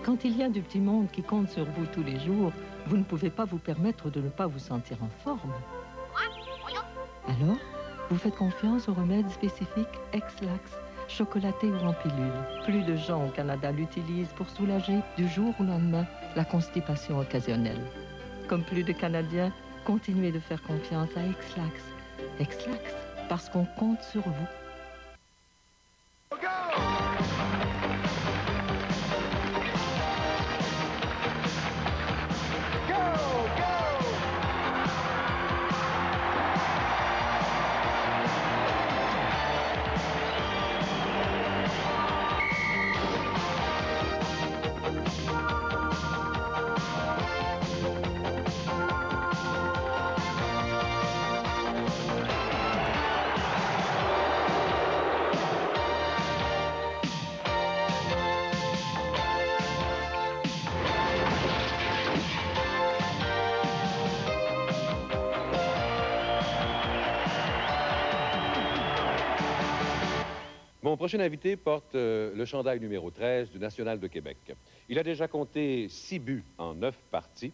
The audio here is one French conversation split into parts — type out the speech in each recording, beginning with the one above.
Quand il y a du petit monde qui compte sur vous tous les jours, vous ne pouvez pas vous permettre de ne pas vous sentir en forme. Alors, vous faites confiance aux remèdes spécifiques Ex-Lax, chocolatés ou en pilule. Plus de gens au Canada l'utilisent pour soulager du jour au lendemain la constipation occasionnelle. Comme plus de Canadiens, continuez de faire confiance à Ex-Lax. Ex-Lax, parce qu'on compte sur vous. Mon prochain invité porte le chandail numéro 13 du National de Québec. Il a déjà compté 6 buts en 9 parties.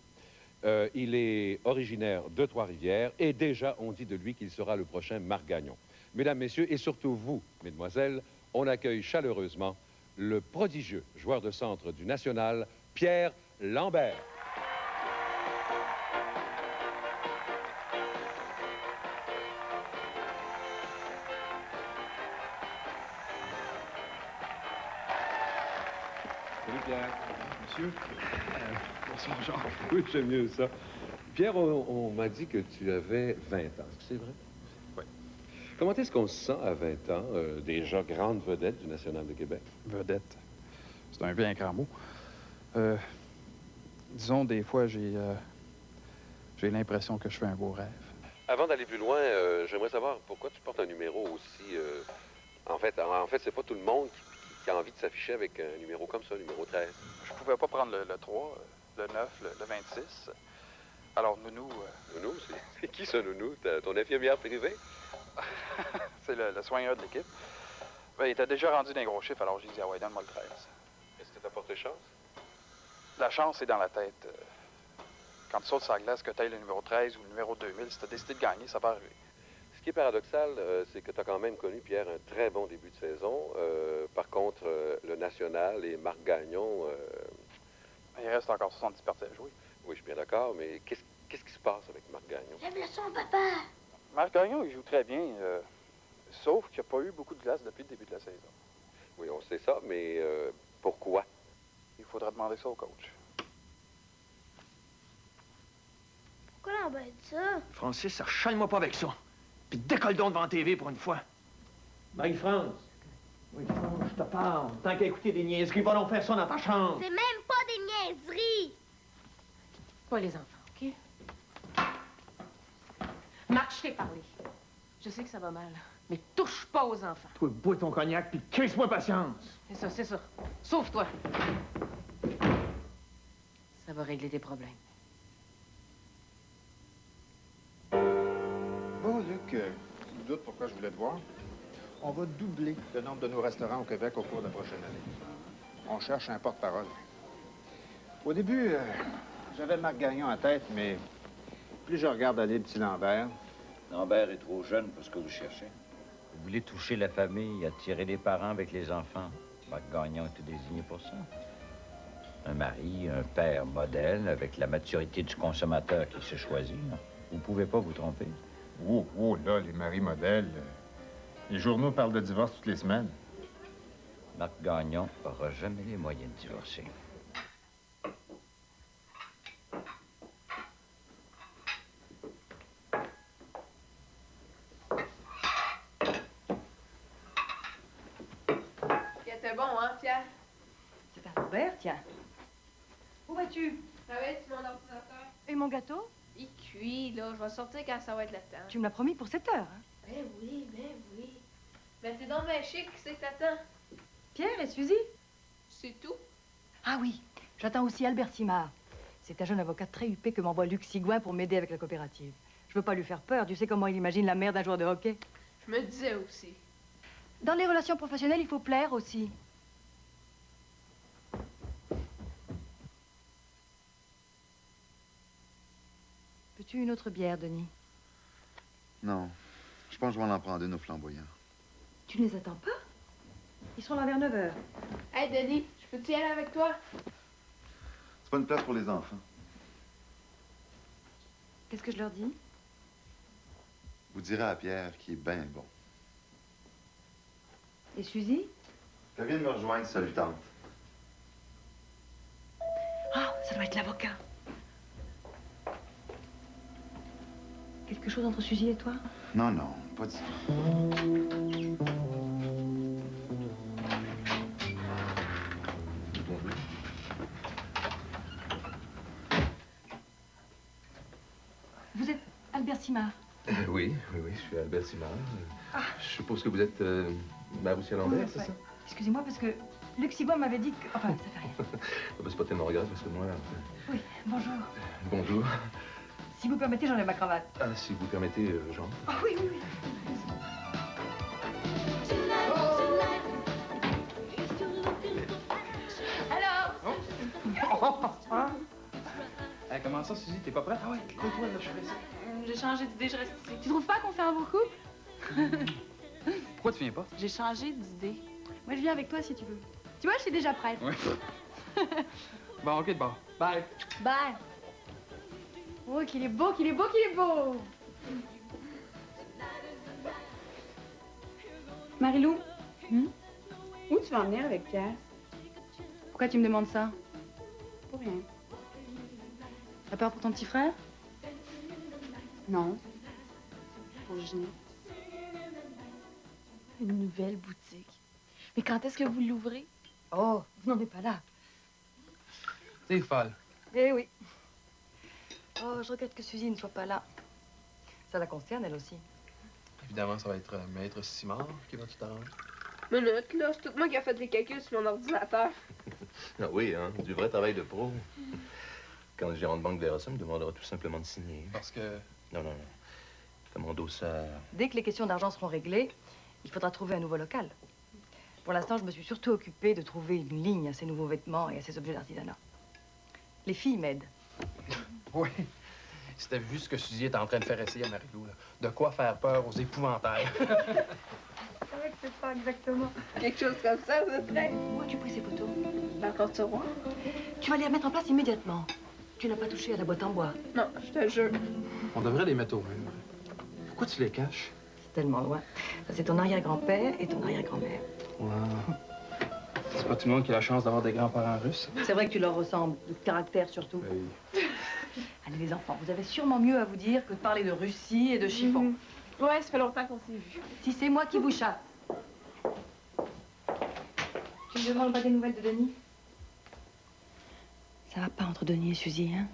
Il est originaire de Trois-Rivières et déjà on dit de lui qu'il sera le prochain Marc Gagnon. Mesdames, messieurs, et surtout vous, mesdemoiselles, on accueille chaleureusement le prodigieux joueur de centre du National, Pierre Lambert. Salut Pierre. Monsieur. Bonsoir Jean. Oui, j'aime mieux ça. Pierre, on m'a dit que tu avais 20 ans. Est-ce que c'est vrai? Oui. Comment est-ce qu'on se sent à 20 ans, déjà grande vedette du National de Québec? Vedette. C'est un bien grand mot. Disons, des fois, j'ai l'impression que je fais un beau rêve. Avant d'aller plus loin, j'aimerais savoir pourquoi tu portes un numéro aussi... En fait, c'est pas tout le monde qui a envie de s'afficher avec un numéro comme ça, numéro 13. Je pouvais pas prendre le 3, le 9, le 26. Alors, Nounou... Nounou? C'est qui ça, Nounou? Ton infirmière privée? c'est le soigneur de l'équipe. Ben, il était déjà rendu d'un gros chiffre, alors j'ai dit, ah ouais, donne-moi le 13. Est-ce que t'as porté chance? La chance est dans la tête. Quand tu sautes sur la glace, que tu ailles le numéro 13 ou le numéro 2000, si tu as décidé de gagner, ça peut arriver. Ce qui est paradoxal, c'est que tu as quand même connu, Pierre, un très bon début de saison. Par contre, le National et Marc Gagnon... Il reste encore 70 parties à jouer. Oui, je suis bien d'accord, mais qu'est-ce qui se passe avec Marc Gagnon? J'aime le son, papa! Marc Gagnon, il joue très bien, sauf qu'il n'y a pas eu beaucoup de glace depuis le début de la saison. Oui, on sait ça, mais pourquoi? Il faudra demander ça au coach. Pourquoi l'embête ça? Francis, rechale-moi pas avec ça. Puis décolle donc devant la TV pour une fois. Marie-France. Oui, France, je te parle. Tant qu'à écouter des niaiseries, va donc faire ça dans ta chambre. C'est même pas des niaiseries! Pas les enfants, OK? Marc, je t'ai parlé. Je sais que ça va mal, mais touche pas aux enfants. Toi, bois ton cognac, puis crisse-moi patience. C'est ça, c'est ça. Sauve-toi. Ça va régler tes problèmes. Bon, Luc, tu me doutes pourquoi je voulais te voir. On va doubler le nombre de nos restaurants au Québec au cours de la prochaine année. On cherche un porte-parole. Au début, j'avais Marc Gagnon en tête, mais plus je regarde aller le petit Lambert... Lambert est trop jeune pour ce que vous cherchez. Vous voulez toucher la famille, attirer les parents avec les enfants. Marc Gagnon était désigné pour ça. Un mari, un père modèle, avec la maturité du consommateur qui se choisit. Vous pouvez pas vous tromper. Oh, là, les maris modèles... Les journaux parlent de divorce toutes les semaines. Marc Gagnon n'aura jamais les moyens de divorcer. C'était bon, hein, Pierre? C'est un Robert, tiens. Où vas-tu? Ça va être mon ordinateur? Et mon gâteau? Il cuit, là. Je vais sortir quand ça va être le temps. Tu me l'as promis pour 7 heures, hein? Ben oui, ben oui. Ben t'es donc bien chic, qui c'est que t'attends? Pierre et Suzy? C'est tout? Ah oui, j'attends aussi Albert Simard. C'est un jeune avocat très huppé que m'envoie Luc Sigouin pour m'aider avec la coopérative. Je veux pas lui faire peur, tu sais comment il imagine la mère d'un joueur de hockey. Je me disais aussi. Dans les relations professionnelles, il faut plaire aussi. Veux-tu une autre bière, Denis? Non. Je pense que je vais en prendre une au flamboyant. Tu ne les attends pas? Ils seront là vers 9 h. Hey, Denis, je peux-tu y aller avec toi? C'est pas une place pour les enfants. Qu'est-ce que je leur dis? Vous direz à Pierre qu'il est bien bon. Et Suzy? Qu'elle vienne me rejoindre, ça lui tente. Ah, ça doit être l'avocat. Quelque chose entre Suzy et toi? Non, non, pas du tout. Vous êtes Albert Simard? Oui, je suis Albert Simard. Je suppose que vous êtes Maroussia Lambert, c'est ça? Excusez-moi, parce que Luc Sigouin m'avait dit que... Enfin, ça fait rien. C'est pas tellement grave, parce que moi... Oui, bonjour. Bonjour. Si vous permettez, j'enlève ma cravate. Ah, si vous permettez, Jean. Ah oui, oui, oui. Alors? Comment ça, Suzy? T'es pas prête? Ah ouais, colle-toi, là, je fais ça. J'ai changé d'idée, je reste ici. Tu trouves pas qu'on fait un beau couple? Pourquoi tu viens pas? J'ai changé d'idée. Moi, je viens avec toi si tu veux. Tu vois, je suis déjà prête. Ouais. Bon, OK, bon. Bye. Bye. Oh, qu'il est beau, qu'il est beau, qu'il est beau! Marie-Lou, où tu vas en venir avec Pierre? Pourquoi tu me demandes ça? Pour rien. T'as peur pour ton petit frère? Non. Pour Ginette. Une nouvelle boutique. Mais quand est-ce que vous l'ouvrez? Oh, vous n'en êtes pas là. T'es folle. Eh oui. Oh, je regrette que Suzy ne soit pas là. Ça la concerne, elle aussi. Évidemment, ça va être Maître Simard qui va tout arranger. Minute, là, c'est tout moi qui a fait les calculs sur mon ordinateur. Ah oui, hein, du vrai travail de pro. Quand le gérant de banque verra ça, il me demandera tout simplement de signer. Parce que... Non. Fais mon dossard. Dès que les questions d'argent seront réglées, il faudra trouver un nouveau local. Pour l'instant, je me suis surtout occupée de trouver une ligne à ces nouveaux vêtements et à ces objets d'artisanat. Les filles m'aident. Oui. Si t'avais vu ce que Suzy est en train de faire essayer à Marie-Lou, là. De quoi faire peur aux épouvantails. C'est vrai que c'est pas exactement. Quelque chose comme ça, ce serait. Où as-tu pris ces photos? Dans ton tiroir. Tu vas les remettre en place immédiatement. Tu n'as pas touché à la boîte en bois. Non, je te jure. On devrait les mettre au mur. Pourquoi tu les caches? C'est tellement loin. Ça, c'est ton arrière-grand-père et ton arrière-grand-mère. Wow. C'est pas tout le monde qui a la chance d'avoir des grands-parents russes. C'est vrai que tu leur ressembles, de caractère surtout. Oui. Allez, les enfants, vous avez sûrement mieux à vous dire que de parler de Russie et de chiffon. Ouais, ça fait longtemps qu'on s'est vus. Si c'est moi qui vous chatte. Tu me demandes pas des nouvelles de Denis? Ça va pas entre Denis et Suzy, hein?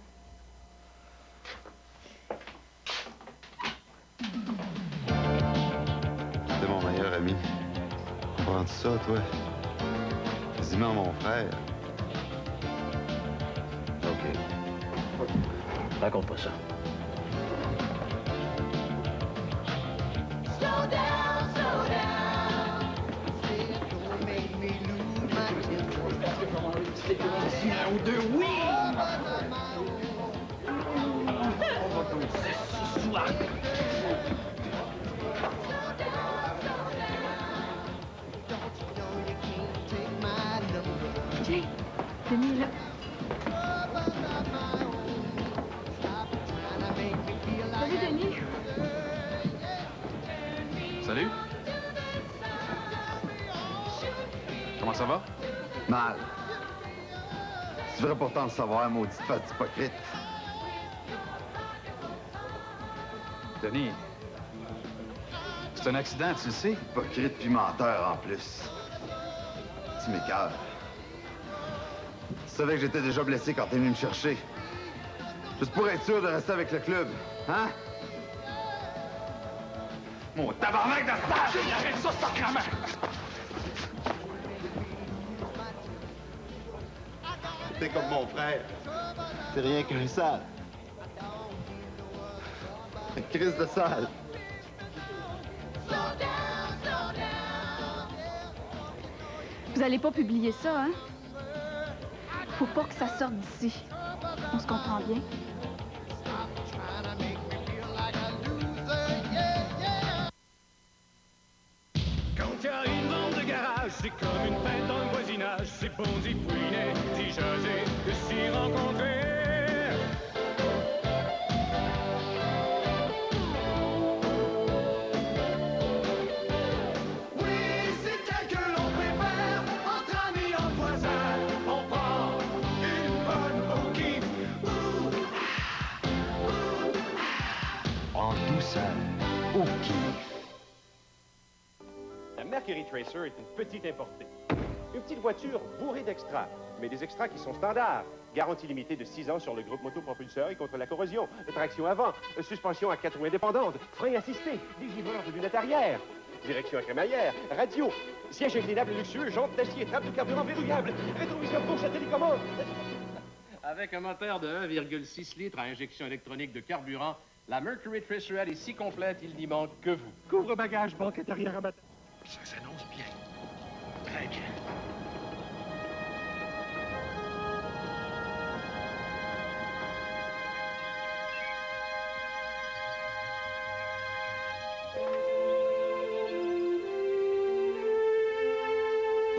T'es mon meilleur ami. Prends-tu ça, toi? Dis-moi, mon frère. OK. Raconte pas ça. Un ou deux, oui! Tiens, Denis est là. Salut, Denis. Salut. Comment ça va? Mal. Tu devrais pourtant le savoir, maudite face hypocrite. Denis, c'est un accident, tu le sais? Hypocrite puis menteur en plus. Tu m'écoeures. Tu savais que j'étais déjà blessé quand t'es venu me chercher. Juste pour être sûr de rester avec le club, hein? Mon tabarnak de stage! Arrête ça, sacrément! T'es comme mon frère. T'es rien qu'un sale. Un crise de sale. Vous allez pas publier ça, hein? Faut pas que ça sorte d'ici. On se comprend bien? village, c'est comme une fête dans le voisinage, c'est bon d'y fouiner, d'y jaser, de s'y rencontrer. En douceur, au kiff. La Mercury Tracer est une petite importée. Une petite voiture bourrée d'extras, mais des extras qui sont standards. Garantie limitée de 6 ans sur le groupe motopropulseur et contre la corrosion. Traction avant, suspension à 4 roues indépendantes, frein assisté, dégivreur de lunettes arrière, direction à crémaillère, radio, siège inclinable luxueux, jantes d'acier, trappe de carburant verrouillable, rétroviseur gauche à télécommande. Avec un moteur de 1,6 litres à injection électronique de carburant, la Mercury Tracer est si complète, il n'y manque que vous. Couvre-bagages, banquette arrière abattage. Ça s'annonce bien. Très bien.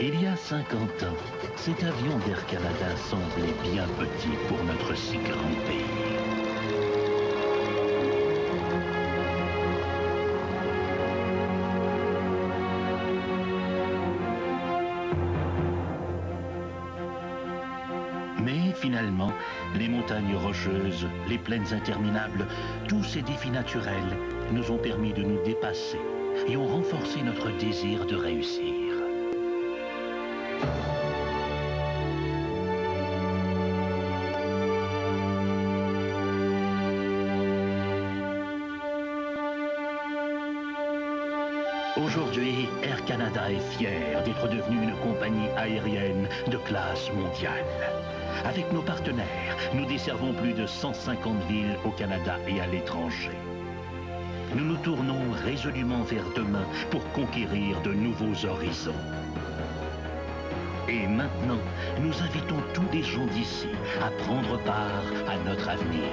Il y a 50 ans, cet avion d'Air Canada semblait bien petit pour notre si grand pays. Mais finalement, les montagnes rocheuses, les plaines interminables, tous ces défis naturels nous ont permis de nous dépasser et ont renforcé notre désir de réussir. Aujourd'hui, Air Canada est fier d'être devenu une compagnie aérienne de classe mondiale. Avec nos partenaires, nous desservons plus de 150 villes au Canada et à l'étranger. Nous nous tournons résolument vers demain pour conquérir de nouveaux horizons. Et maintenant, nous invitons tous les gens d'ici à prendre part à notre avenir.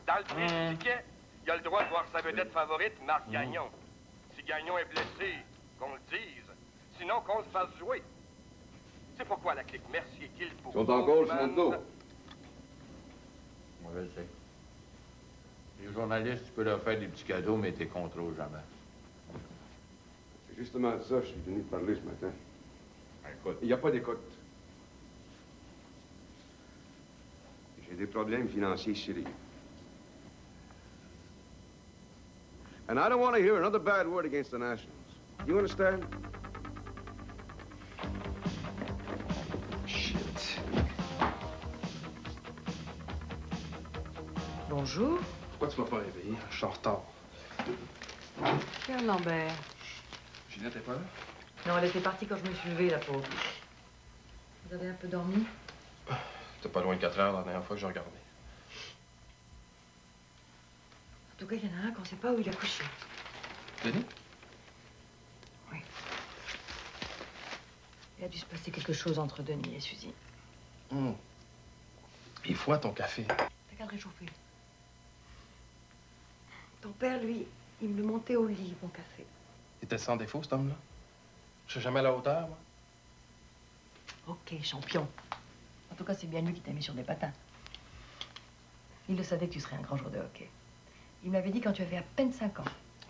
Dans le prix du ticket, il a le droit de voir sa vedette favorite, Marc Gagnon. Si Gagnon est blessé, qu'on le dise. Sinon, qu'on le fasse jouer. C'est pourquoi la clique Mercier qu'il faut. Ils sont encore sur notre dos. Moi, je le sais. Les journalistes, tu peux leur faire des petits cadeaux, mais t'es contrôles jamais. C'est justement de ça que je suis venu te parler ce matin. Écoute. Il n'y a pas d'écoute. J'ai des problèmes financiers sérieux. And I don't want to hear another bad word against the Nationals. You understand? Shit. Bonjour. Pourquoi tu m'as pas réveillé? Je suis en retard. Pierre Lambert. Ginette est pas là? Non, elle était partie quand je me suis levée, la pauvre. Vous avez un peu dormi? C'était pas loin de 4 heures la dernière fois que j'ai regardé. En tout cas, il y en a un qu'on ne sait pas où il a couché. Denis? Oui. Il a dû se passer quelque chose entre Denis et Suzy. Il faut ton café. T'as qu'à le réchauffer. Ton père, lui, il me le montait au lit, mon café. Il était sans défaut, cet homme-là? Je suis jamais à la hauteur, moi. OK, champion. En tout cas, c'est bien lui qui t'a mis sur des patins. Il le savait que tu serais un grand joueur de hockey. Il m'avait dit quand tu avais à peine 5 ans.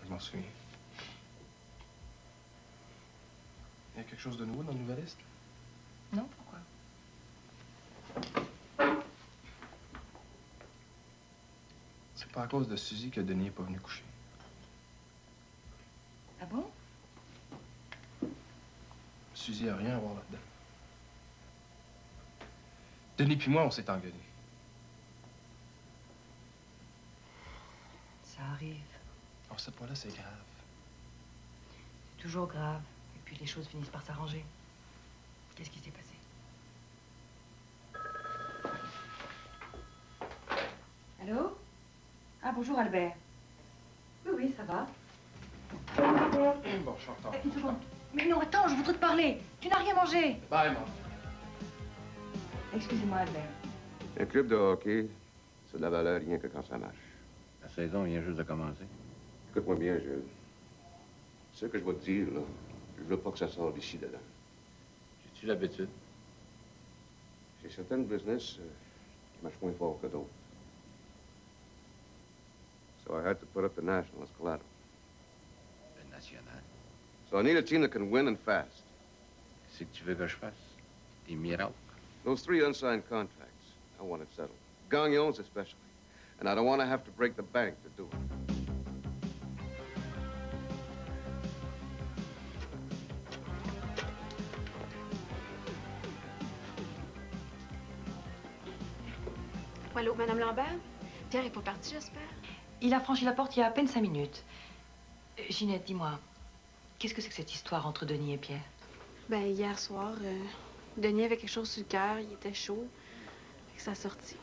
Je m'en souviens. Il y a quelque chose de nouveau dans le Nouvelliste? Non, pourquoi? C'est pas à cause de Suzy que Denis n'est pas venu coucher. Ah bon? Suzy a rien à voir là-dedans. Denis puis moi, on s'est engueulés. Ça arrive. Alors, cette fois-là, c'est grave. C'est toujours grave. Et puis les choses finissent par s'arranger. Qu'est-ce qui s'est passé? Ah, bonjour, Albert. Oui, ça va. Bon, je suis en retard. Une seconde. Mais non, attends, je voudrais te parler. Tu n'as rien mangé. Bye, maman. Excusez-moi, Albert. Un club de hockey, c'est de la valeur rien que quand ça marche. La saison vient juste de commencer. Écoute-moi bien, Jules. Ce que je vais te dire, là, je veux pas que ça sorte d'ici dedans. J'ai-tu l'habitude? J'ai certaines business qui marchent moins fort que d'autres. So I had to put up the National as collateral. Le national. So I need a team that can win and fast. Qu'est-ce que tu veux que je fasse? Des miracles? Those 3 unsigned contracts, I want it settled. Gagnon's especially. And I don't want to have to break the bank to do it. Allô, Madame Lambert? Pierre est pas parti, j'espère? Il a franchi la porte il y a à peine 5 minutes. Ginette, dis-moi, qu'est-ce que c'est que cette histoire entre Denis et Pierre? Ben, hier soir, Denis avait quelque chose sur le cœur, il était chaud. Fait que ça a sorti.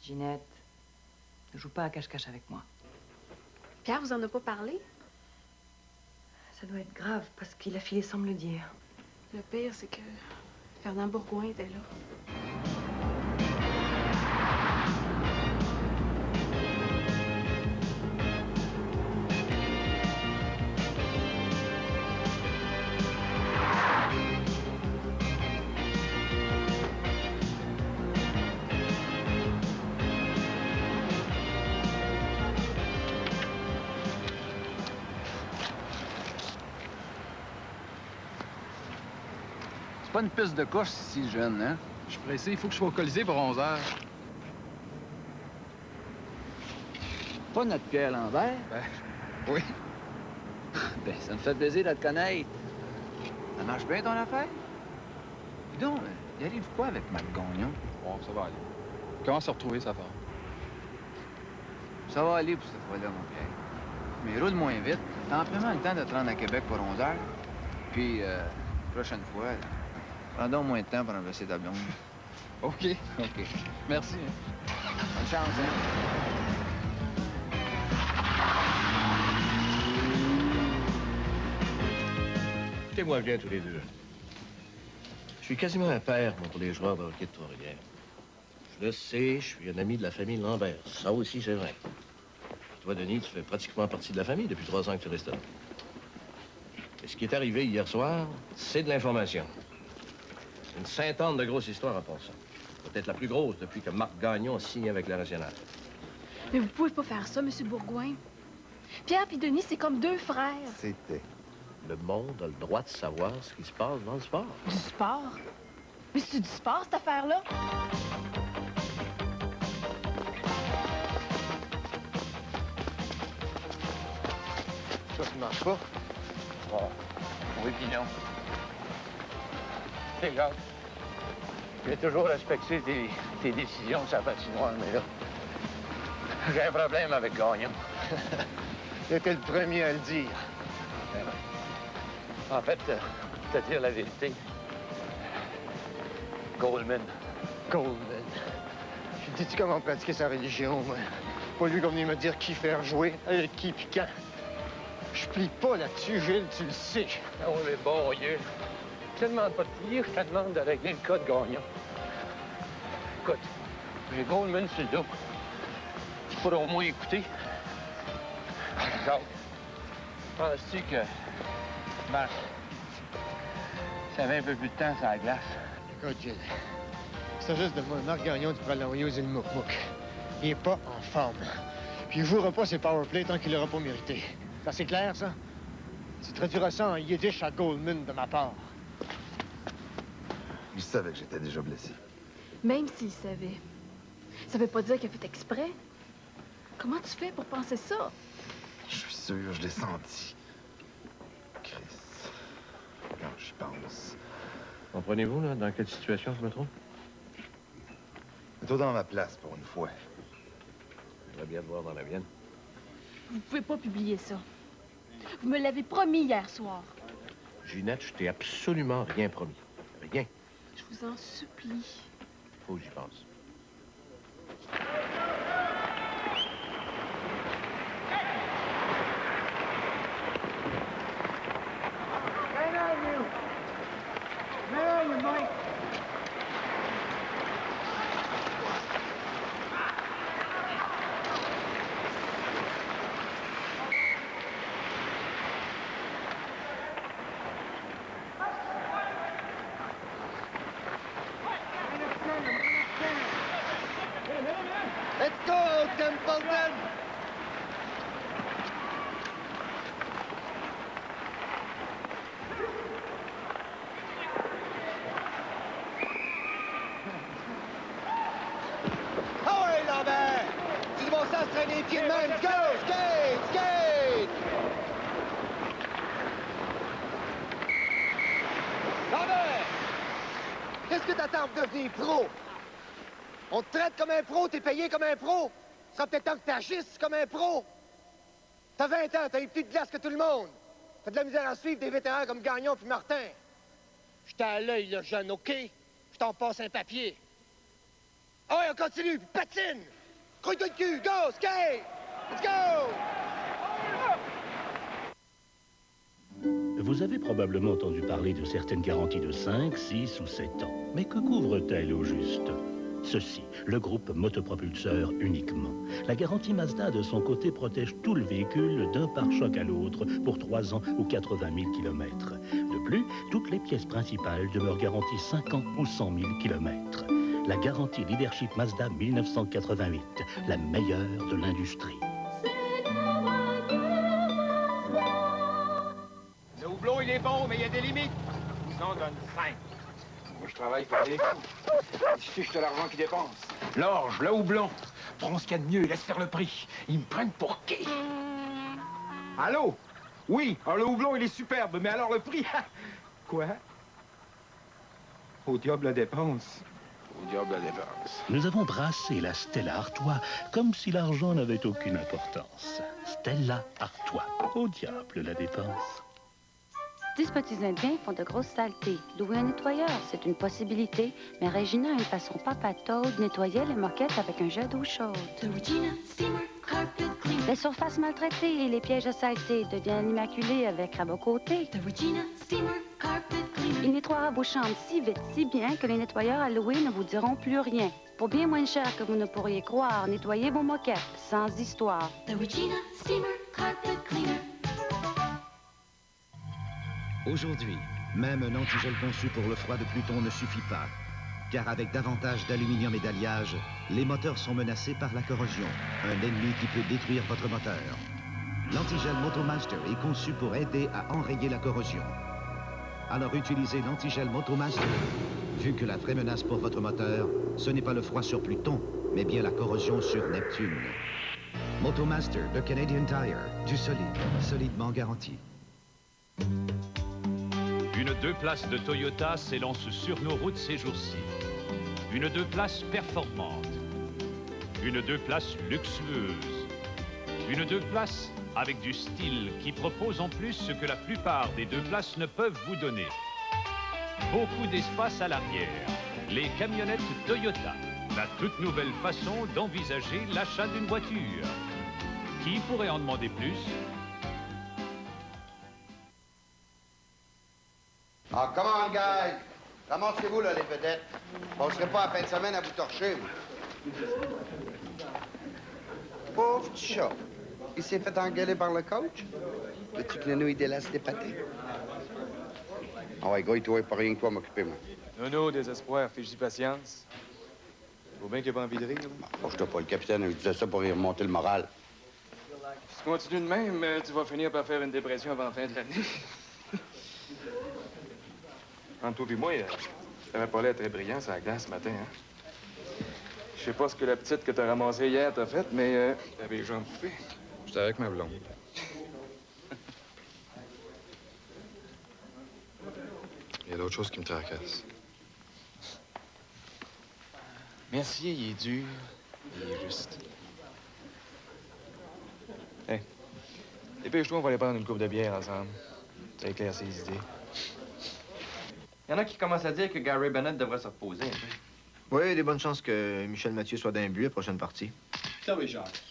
Ginette, ne joue pas à cache-cache avec moi. Pierre vous en a pas parlé? Ça doit être grave, parce qu'il a filé sans me le dire. Le pire, c'est que Fernand Bourgoin était là. Pas une piste de course si jeune, hein? Je suis pressé, il faut que je sois au Colisée pour 11 heures. Pas notre Pierre Lambert? Ben, oui. Ben, ça me fait plaisir de te connaître. Ça marche bien ton affaire? Dis donc, il arrive quoi avec Marc Gagnon? Bon, ça va aller. Comment se retrouver, ça va? Ça va aller pour cette fois-là, mon Pierre. Mais roule moins vite. T'as amplement le temps de te rendre à Québec pour 11 heures. Puis, prochaine fois, prends donc moins de temps pour remplacer ta blonde. OK. Merci. Bonne chance, hein? Écoutez-moi bien tous les deux. Je suis quasiment un père, moi, pour les joueurs de hockey de Trois-Rivières. Je le sais, je suis un ami de la famille Lambert. Ça aussi, c'est vrai. Puis toi, Denis, tu fais pratiquement partie de la famille depuis 3 ans que tu restes là. Et ce qui est arrivé hier soir, c'est de l'information. Une centaine de grosses histoires en passant. Peut-être la plus grosse depuis que Marc Gagnon a signé avec la Nationale. Mais vous pouvez pas faire ça, Monsieur Bourgoin. Pierre et Denis, c'est comme 2 frères. C'était. Le monde a le droit de savoir ce qui se passe dans le sport. Du sport? Mais c'est du sport, cette affaire-là? Ça ne marche pas. Oh. Oui, puis non. Regarde, j'ai toujours respecté tes décisions sur la patinoire, mais là, j'ai un problème avec Gagnon. T'étais le premier à le dire. En fait, pour te dire la vérité, Goldman. Je dis-tu comment pratiquer sa religion, moi? Pas lui qui est venu me dire qui faire jouer, avec qui puis quand. Je plie pas là-dessus, Gilles, tu le sais. Ah oui, mais bon Dieu. Je te demande pas de plier, je te demande de régler le cas de Gagnon. Écoute, j'ai Goldman sur le dos. Tu pourras au moins écouter. Jacques, penses-tu que Marc, ça avait un peu plus de temps sur la glace? Écoute, Gilles, c'est juste de moi. Marc Gagnon, tu pourrais l'envoyer aux îles Mouk-Mouk. Il est pas en forme. Puis il jouera pas ses powerplays tant qu'il l'aura pas mérité. Ça, c'est clair, ça? Tu traduiras ça en yiddish à Goldman de ma part. Je savais que j'étais déjà blessé. Même s'il savait. Ça veut pas dire qu'il a fait exprès. Comment tu fais pour penser ça? Je suis sûr, je l'ai senti. Chris. Quand j'y pense. Comprenez-vous, là, dans quelle situation je me trouve? Mets-toi dans ma place pour une fois. J'aimerais bien te voir dans la mienne. Vous pouvez pas publier ça. Vous me l'avez promis hier soir. Ginette, je t'ai absolument rien promis. Rien. Je vous en supplie. Faut que j'y pense. Let's go, Templeton! Ah ouais, Lambert! Tu vas ça se traîner les pieds de même. Go! Skate! Skate! Lambert! Qu'est-ce que t'attends pour devenir pro? On te traite comme un pro, t'es payé comme un pro. Ça sera peut-être temps que t'agisses comme un pro. T'as 20 ans, t'as eu plus de glace que tout le monde. T'as de la misère à suivre des vétérans comme Gagnon puis Martin. J'étais à l'œil, le jeune, OK? Je t'en passe un papier. Ah ouais, on continue, puis patine! Croix-toi le cul, go, skate! Let's go! Vous avez probablement entendu parler de certaines garanties de 5, 6 ou 7 ans. Mais que couvrent-elles au juste? Ceci, le groupe motopropulseur uniquement. La garantie Mazda, de son côté, protège tout le véhicule d'un pare-choc à l'autre pour 3 ans ou 80 000 km. De plus, toutes les pièces principales demeurent garanties 50 ou 100 000 km. La garantie Leadership Mazda 1988, la meilleure de l'industrie. Le houblon, il est bon, mais il y a des limites. Sinon, on donne 5. Moi, je travaille pour les coups. Ils fichent de l'argent qu'ils dépensent. L'orge, le houblon. Prends ce qu'il y a de mieux, laisse faire le prix. Ils me prennent pour qui? Allô? Oui, alors le houblon, il est superbe, mais alors le prix? Quoi? Au diable la dépense. Au diable la dépense. Nous avons brassé la Stella Artois comme si l'argent n'avait aucune importance. Stella Artois, au diable la dépense. 10 petits Indiens font de grosses saletés. Louer un nettoyeur, c'est une possibilité, mais Regina a une façon papataude nettoyer les moquettes avec un jet d'eau chaude. Les surfaces maltraitées et les pièges à saleté deviennent immaculés avec Rabot Côté. Il nettoiera vos chambres si vite, si bien que les nettoyeurs à louer ne vous diront plus rien. Pour bien moins cher que vous ne pourriez croire, nettoyez vos moquettes, sans histoire. Aujourd'hui, même un antigel conçu pour le froid de Pluton ne suffit pas. Car avec davantage d'aluminium et d'alliage, les moteurs sont menacés par la corrosion, un ennemi qui peut détruire votre moteur. L'antigel Motomaster est conçu pour aider à enrayer la corrosion. Alors utilisez l'antigel Motomaster. Vu que la vraie menace pour votre moteur, ce n'est pas le froid sur Pluton, mais bien la corrosion sur Neptune. Motomaster de Canadian Tire, du solide, solidement garanti. Une 2 places de Toyota s'élance sur nos routes ces jours-ci. Une 2 places performante. Une 2 places luxueuse. Une 2 places avec du style qui propose en plus ce que la plupart des 2 places ne peuvent vous donner. Beaucoup d'espace à l'arrière. Les camionnettes Toyota. La toute nouvelle façon d'envisager l'achat d'une voiture. Qui pourrait en demander plus? Ah, come on, guys. Ramassez-vous, là, les vedettes. On ne serait pas à fin de semaine à vous torcher. Pauvre petit chat. Il s'est fait engueuler par le coach. Veux-tu que le nous, il délaisse les pâtés? Ah ouais, gars, il doit pas rien que toi m'occuper, moi. Non, désespoir, fiche-y patience. Faut bien qu'il ait pas envie de rire. Oh, je pas le capitaine, je disais ça pour y remonter le moral. Si tu continues de même, tu vas finir par faire une dépression avant la fin de l'année. Entre toi et moi, t'avais pas l'air très brillant sur la glace ce matin, hein? Je sais pas ce que la petite que t'as ramassée hier t'a fait, mais t'avais les jambes coupées. J'étais avec ma blonde. Il y a d'autres choses qui me tracassent. Merci, il est dur, il est juste. Hey, dépêche-toi, on va aller prendre une coupe de bière ensemble. Ça éclaircit les idées. Il y en a qui commencent à dire que Gary Bennett devrait se reposer un peu. Oui, il y a des bonnes chances que Michel Mathieu soit d'un but à la prochaine partie. Tell me, Jacques,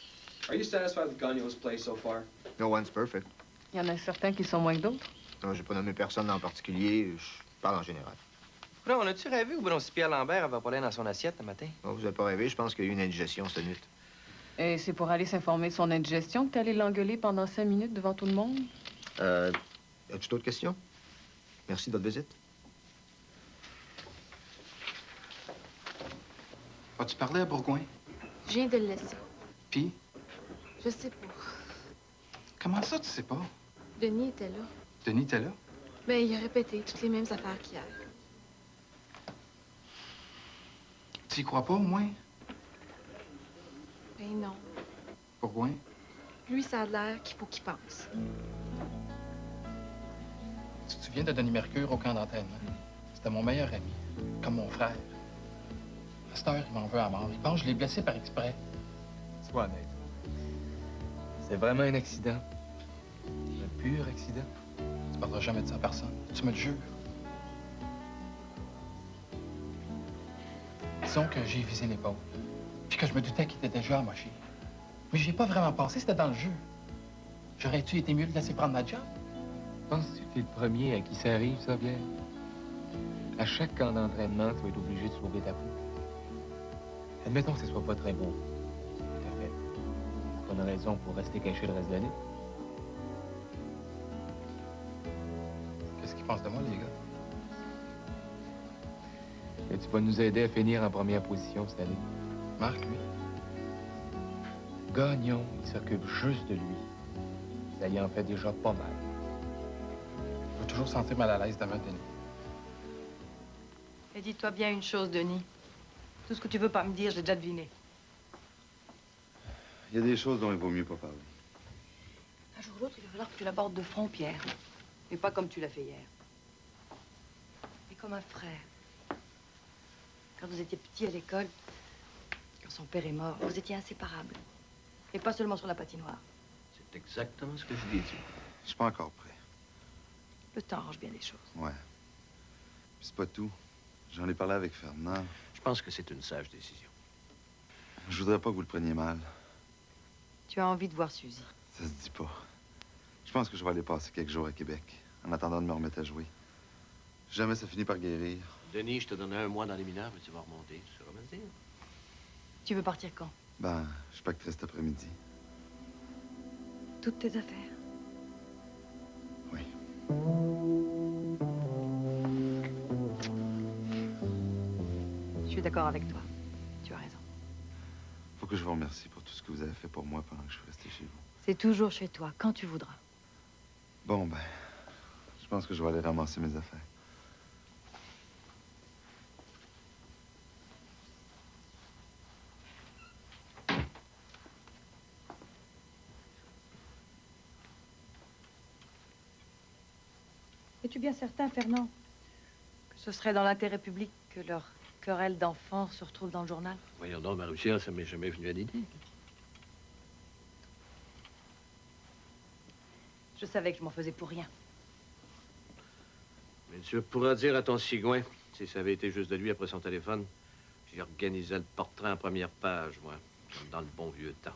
are you satisfied with Gagno's play so far? No one's perfect. Il y en a certains qui sont moins que d'autres. Non, j'ai pas nommé personne en particulier, je parle en général. Là, on a-tu rêvé ou bien si Pierre Lambert avait pas l'air dans son assiette le matin? Oh, vous n'avez pas rêvé, je pense qu'il y a eu une indigestion cette nuit. Et c'est pour aller s'informer de son indigestion que t'es allé l'engueuler pendant 5 minutes devant tout le monde? As-tu d'autres questions? Merci de votre visite. As-tu parlé à Bourgoin? Je viens de le laisser. Puis, Je sais pas. comment ça, tu sais pas? Denis était là. Denis était là? Ben, il a répété toutes les mêmes affaires qu'hier. Tu y crois pas, au moins? Ben non. Pourquoi? Lui, ça a l'air qu'il faut qu'il pense. Tu te souviens de Denis Mercure au camp d'entraînement? C'était mon meilleur ami, comme mon frère. À cette heure, il m'en veut à mort. Il pense que je l'ai blessé par exprès. Sois honnête. C'est vraiment un accident. Un pur accident. Tu parleras jamais de ça à personne. Tu me le jures. Disons que j'ai visé l'épaule. Puis que je me doutais qu'il était déjà amoché. Mais j'y ai pas vraiment pensé, c'était dans le jeu. J'aurais-tu été mieux de laisser prendre ma job? Penses-tu que t'es le premier à qui ça arrive, ça, Pierre? À chaque camp d'entraînement, tu vas être obligé de sauver ta peau. Admettons que ce soit pas très beau. Tout à fait. Pas de raison pour rester caché le reste de l'année. Qu'est-ce qu'ils pensent de moi, les gars? Et tu vas nous aider à finir en première position cette année. Marc, lui? Gagnon, il s'occupe juste de lui. Ça y en fait déjà pas mal. Je veux toujours sentir mal à l'aise devant Denis. Et dis-toi bien une chose, Denis. Tout ce que tu veux pas me dire, j'ai déjà deviné. Il y a des choses dont il vaut mieux pas parler. Un jour ou l'autre, il va falloir que tu l'abordes de front, Pierre. Mais pas comme tu l'as fait hier. Mais comme un frère. Quand vous étiez petit à l'école, quand son père est mort, vous étiez inséparables. Et pas seulement sur la patinoire. C'est exactement ce que je lui ai dit. Je suis pas encore prêt. Le temps arrange bien les choses. Ouais. Puis c'est pas tout. J'en ai parlé avec Fernand. Je pense que c'est une sage décision. Je voudrais pas que vous le preniez mal. Tu as envie de voir Suzy. Ça se dit pas. Je pense que je vais aller passer quelques jours à Québec, en attendant de me remettre à jouer. Si jamais ça finit par guérir. Denis, je te donne 1 mois dans les mineurs, mais tu vas remonter. Tu sauras me le dire. Tu veux partir quand? Ben, je pacterai cet après-midi. Toutes tes affaires. Oui. Je suis d'accord avec toi. Tu as raison. Faut que je vous remercie pour tout ce que vous avez fait pour moi pendant que je suis resté chez vous. C'est toujours chez toi, quand tu voudras. Bon, ben, je pense que je vais aller ramasser mes affaires. Es-tu bien certain, Fernand, que ce serait dans l'intérêt public que leur querelle d'enfants se retrouve dans le journal? Voyons donc, Maruccia, ça m'est jamais venu à l'idée. Je savais que je m'en faisais pour rien. Mais tu pourras dire à ton cigouin, si ça avait été juste de lui après son téléphone, j'ai organisé le portrait en première page, moi, comme dans le bon vieux temps.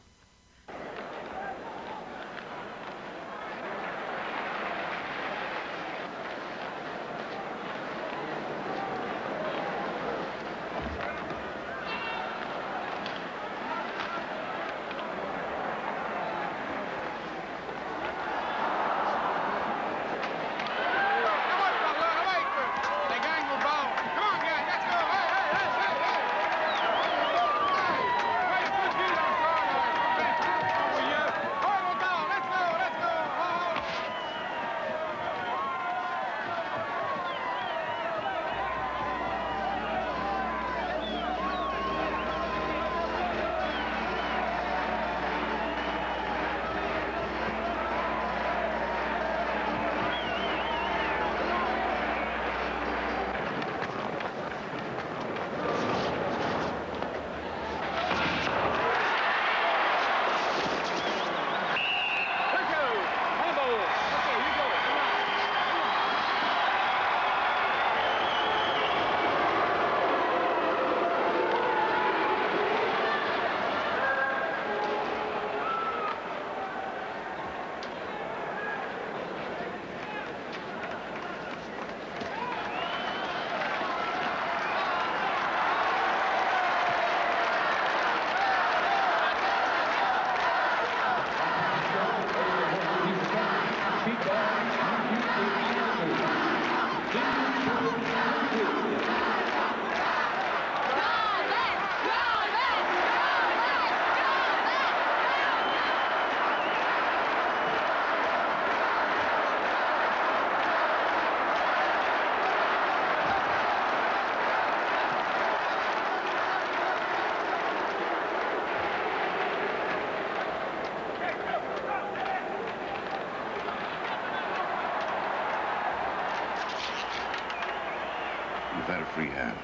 had a free hand.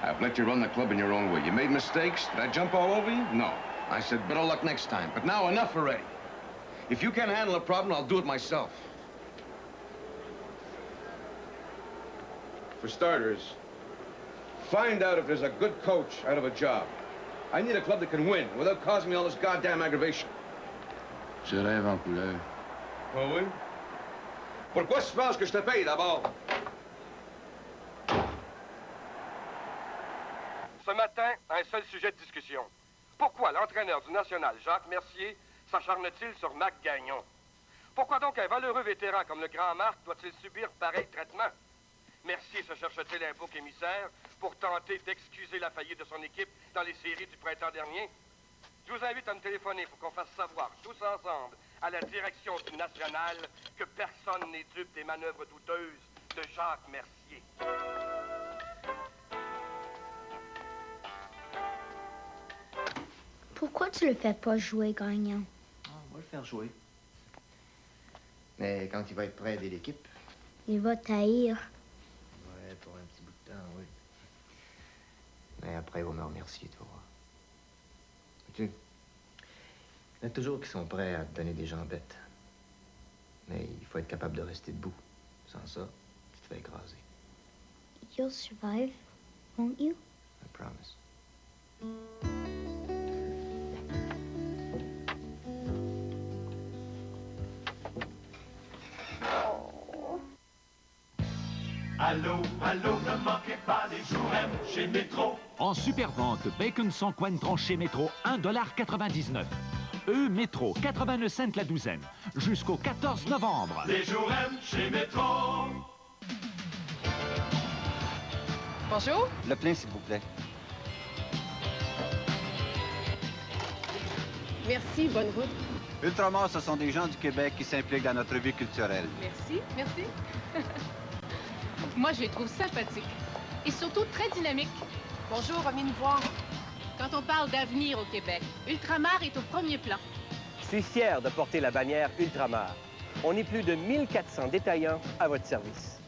I've let you run the club in your own way. You made mistakes. Did I jump all over you? No. I said, better luck next time. But now, enough already. If you can't handle a problem, I'll do it myself. For starters, find out if there's a good coach out of a job. I need a club that can win without causing me all this goddamn aggravation. Je rêve en couleur. Oh oui? Pourquoi tu penses que je te paye d'abord? Ce matin, un seul sujet de discussion. Pourquoi l'entraîneur du National, Jacques Mercier, s'acharne-t-il sur Marc Gagnon? Pourquoi donc un valeureux vétéran comme le grand Marc doit-il subir pareil traitement? Mercier se cherche-t-il un bouc émissaire pour tenter d'excuser la faillite de son équipe dans les séries du printemps dernier? Je vous invite à me téléphoner pour qu'on fasse savoir, tous ensemble, à la direction du National, que personne n'est dupe des manœuvres douteuses de Jacques Mercier. Pourquoi tu le fais pas jouer, Gagnon? On va le faire jouer. Mais quand il va être prêt à aider l'équipe... Il va t'haïr. Ouais, pour un petit bout de temps, oui. Mais après, il va me remercier, tu vas voir. Tu... Il y en a toujours qui sont prêts à te donner des jambettes. Mais il faut être capable de rester debout. Sans ça, tu te fais écraser. You'll survive, won't you? I promise. Allô, allô, ne manquez pas les jours M chez Métro. En super vente, bacon sans coine tranché Métro, 1,99 $. Métro, 89 cents la douzaine. Jusqu'au 14 novembre. Les jours M chez Métro. Bonjour. Le plein, s'il vous plaît. Merci, bonne route. Ultramar, ce sont des gens du Québec qui s'impliquent dans notre vie culturelle. Merci, merci. Moi, je les trouve sympathiques. Et surtout très dynamiques. Bonjour, venez nous voir. Quand on parle d'avenir au Québec, Ultramar est au premier plan. Je suis fier de porter la bannière Ultramar. On est plus de 1400 détaillants à votre service.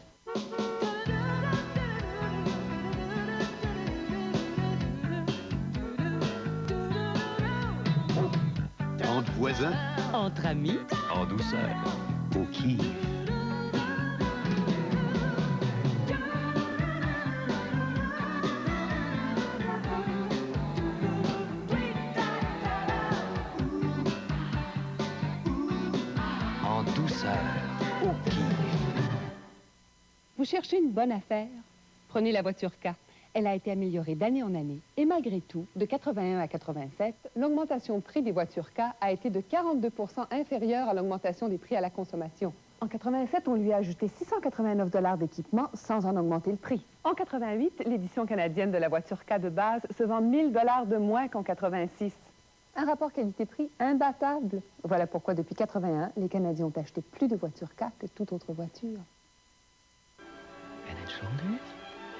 Entre voisins. Entre amis. En douceur. Au kiff. En douceur. Au kiff. Vous cherchez une bonne affaire? Prenez la voiture K. Elle a été améliorée d'année en année. Et malgré tout, de 81 à 87, l'augmentation de prix des voitures K a été de 42 % inférieure à l'augmentation des prix à la consommation. En 87, on lui a ajouté 689 $ d'équipement sans en augmenter le prix. En 88, l'édition canadienne de la voiture K de base se vend 1000 $ de moins qu'en 86. Un rapport qualité-prix imbattable. Voilà pourquoi, depuis 81, les Canadiens ont acheté plus de voitures K que toute autre voiture. Head & Shoulders?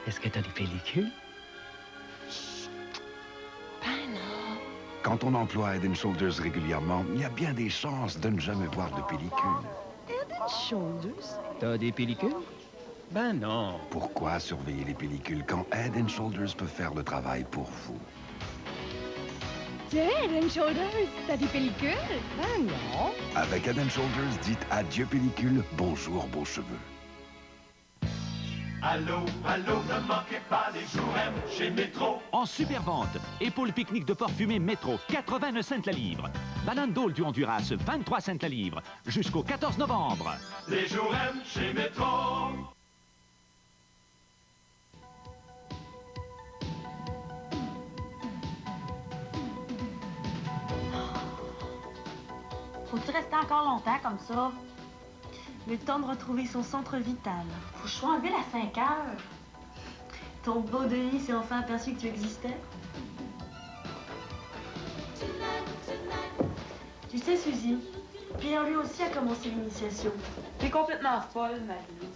Est-ce que t'as des pellicules? Quand on emploie Head & Shoulders régulièrement, il y a bien des chances de ne jamais voir de pellicule. Head & Shoulders? T'as des pellicules? Ben non. Pourquoi surveiller les pellicules quand Head & Shoulders peut faire le travail pour vous? Tiens, Head & Shoulders, t'as des pellicules? Ben non. Avec Head & Shoulders, dites adieu pellicule, bonjour beaux cheveux. Allô, allô, ne manquez pas les jours M chez Métro. En super vente, épaule pique-nique de porc fumé Métro, 89 cents la livre. Banane Dole du Honduras, 23 cents la livre. Jusqu'au 14 novembre. Les jours M chez Métro. Faut-tu rester encore longtemps comme ça? Le temps de retrouver son centre vital. Faut que je sois en ville à 5 heures. Ton beau Denis s'est enfin aperçu que tu existais. Tu sais, Suzy, Pierre lui aussi a commencé l'initiation. T'es complètement folle, Marie.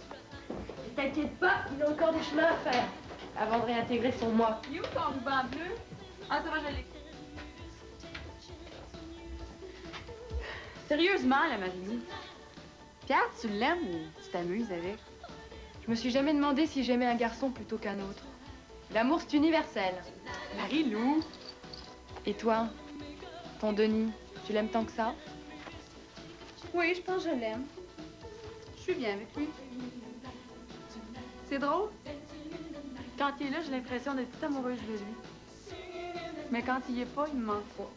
Ne t'inquiète pas, il a encore des chemins à faire avant de réintégrer son moi. You, ton ruban bleu? Ah, ça va, je l'ai. Sérieusement, la Marie. Pierre, tu l'aimes ou tu t'amuses avec? Je me suis jamais demandé si j'aimais un garçon plutôt qu'un autre. L'amour, c'est universel. Marie-Lou. Et toi, ton Denis, tu l'aimes tant que ça? Oui, je pense que je l'aime. Je suis bien avec lui. C'est drôle. Quand il est là, j'ai l'impression d'être toute amoureuse de lui. Mais quand il y est pas, il me manque pas.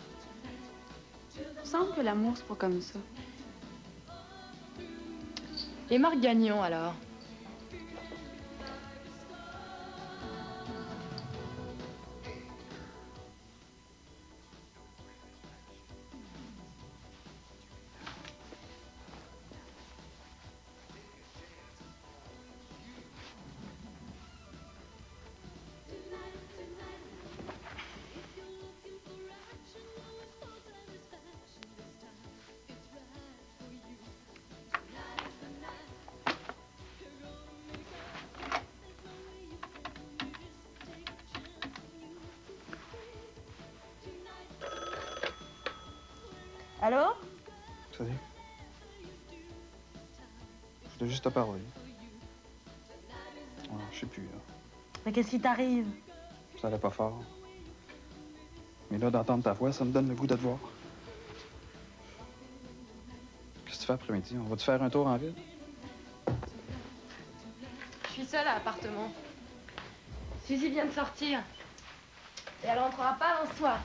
Il me semble que l'amour, c'est pas comme ça. Et Marc Gagnon, alors? Allô? Salut. Je voulais juste te parler. Je sais plus, là. Mais qu'est-ce qui t'arrive? Ça allait pas fort. Mais là, d'entendre ta voix, ça me donne le goût de te voir. Qu'est-ce que tu fais après-midi? On va-tu faire un tour en ville? Je suis seule à l'appartement. Suzy vient de sortir. Et elle rentrera pas avant ce soir.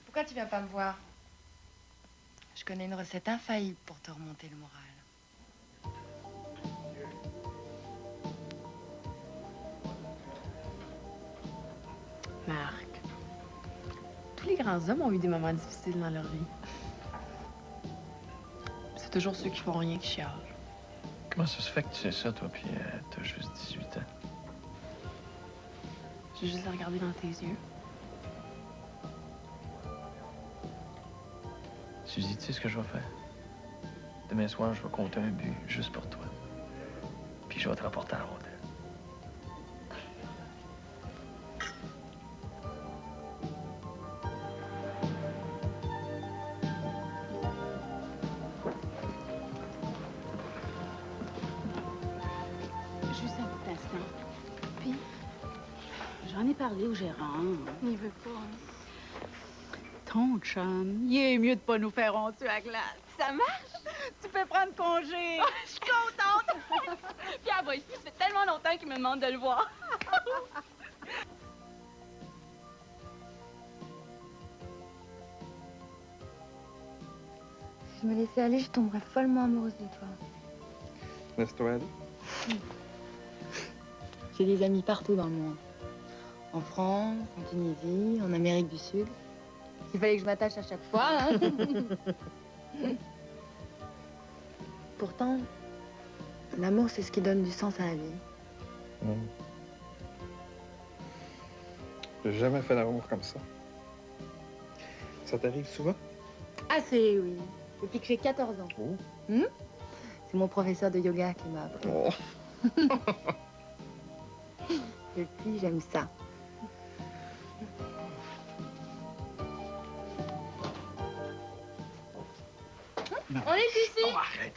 Pourquoi tu viens pas me voir? Je connais une recette infaillible pour te remonter le moral. Marc, tous les grands hommes ont eu des moments difficiles dans leur vie. C'est toujours ceux qui font rien qui chialent. Comment ça se fait que tu sais ça, toi, puis t'as juste 18 ans? J'ai juste à regarder dans tes yeux. Suzy, tu sais ce que je vais faire? Demain soir, je vais compter un but juste pour toi. Puis je vais te rapporter à la rondelle. Juste un petit instant. Puis, j'en ai parlé au gérant. Il veut pas. Ton chum, il est mieux de pas nous faire honter à glace. Ça marche? Tu peux prendre congé. Oh, je suis contente. Puis elle va ici, ça fait tellement longtemps qu'il me demande de le voir. Si je me laissais aller, je tomberais follement amoureuse de toi. Laisse-toi aller. J'ai des amis partout dans le monde. En France, en Tunisie, en Amérique du Sud. Il fallait que je m'attache à chaque fois, hein? Pourtant, l'amour, c'est ce qui donne du sens à la vie. J'ai jamais fait l'amour comme ça. Ça t'arrive souvent? Assez, oui. Depuis que j'ai 14 ans. C'est mon professeur de yoga qui m'a appris. Depuis, j'aime ça. On est ici. Oh, arrête.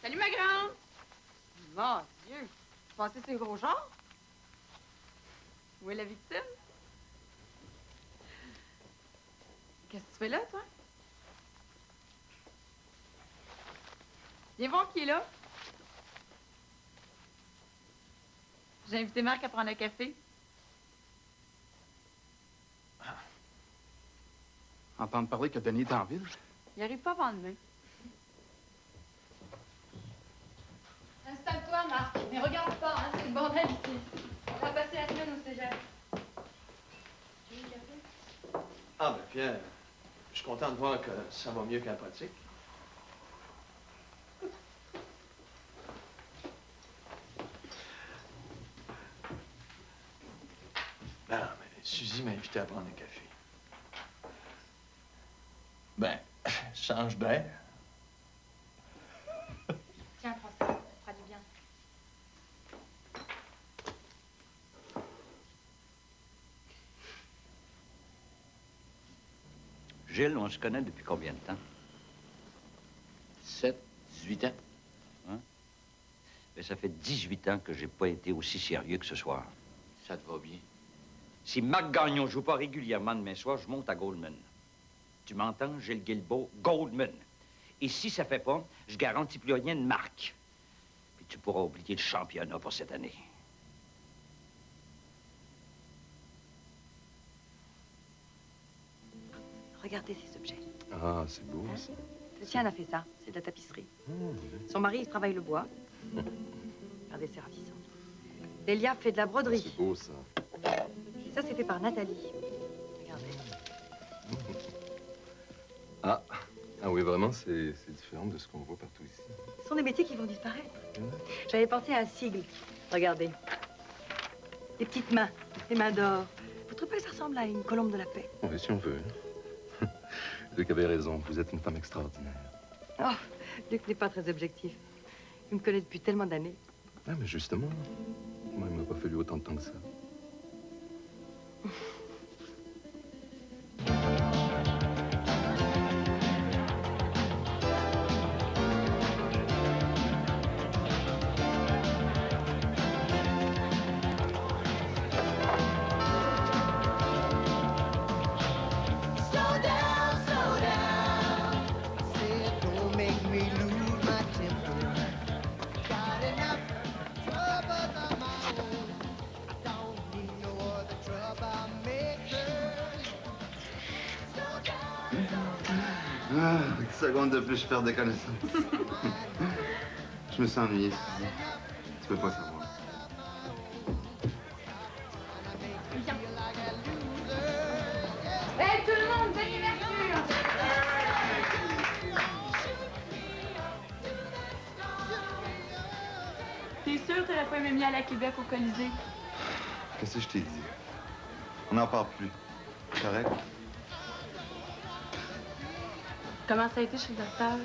Salut, ma grande. Mon Dieu. Tu pensais que c'est gros genre? Où est la victime? Qu'est-ce que tu fais là, toi? Viens voir qui est là. J'ai invité Marc à prendre un café. Entendre parler que Denis est en ville? Il arrive pas avant demain. Installe-toi, Marc. Mais regarde pas, hein, c'est le bordel ici. On va passer la semaine au cégep. Tu veux du café? Ah, ben, Pierre, je suis content de voir que ça va mieux qu'en pratique. Ben, non, mais Suzy m'a invité à prendre un café. Ben, change d'air. Tiens, prends ça. Ça fera du bien. Gilles, on se connaît depuis combien de temps? 7, 18 ans. Hein? Mais ça fait 18 ans que j'ai pas été aussi sérieux que ce soir. Ça te va bien? Si Marc Gagnon joue pas régulièrement demain soir, je monte à Goldman. Tu m'entends, Gilles Guilbeault? Goldman. Et si ça fait pas, je garantis plus rien de Marc. Puis tu pourras oublier le championnat pour cette année. Regardez ces objets. Ah, c'est beau, ça. Le tien a fait ça. C'est de la tapisserie. Son mari, il travaille le bois. Regardez, c'est ravissant. Lélia fait de la broderie. C'est beau, ça. Et ça, c'était par Nathalie. Regardez. Ah. Ah oui, vraiment, c'est différent de ce qu'on voit partout ici. Ce sont des métiers qui vont disparaître. J'avais pensé à un sigle. Regardez. Des petites mains. Des mains d'or. Vous trouvez pas que ça ressemble à une colombe de la paix? Oui, si on veut. Luc avait raison. Vous êtes une femme extraordinaire. Oh, Luc n'est pas très objectif. Il me connaît depuis tellement d'années. Ah, mais justement, moi, il m'a pas fallu autant de temps que ça. Ah, 10 secondes de plus, je perds des connaissances. Je me sens ennuyé, Suzy. Tu peux pas savoir. Hé, tout le monde, Denis Mercure! T'es sûr que t'aurais pas aimé mieux aller à Québec au Colisée? Qu'est-ce que je t'ai dit? On n'en parle plus. Correct? Comment ça a été chez le docteur?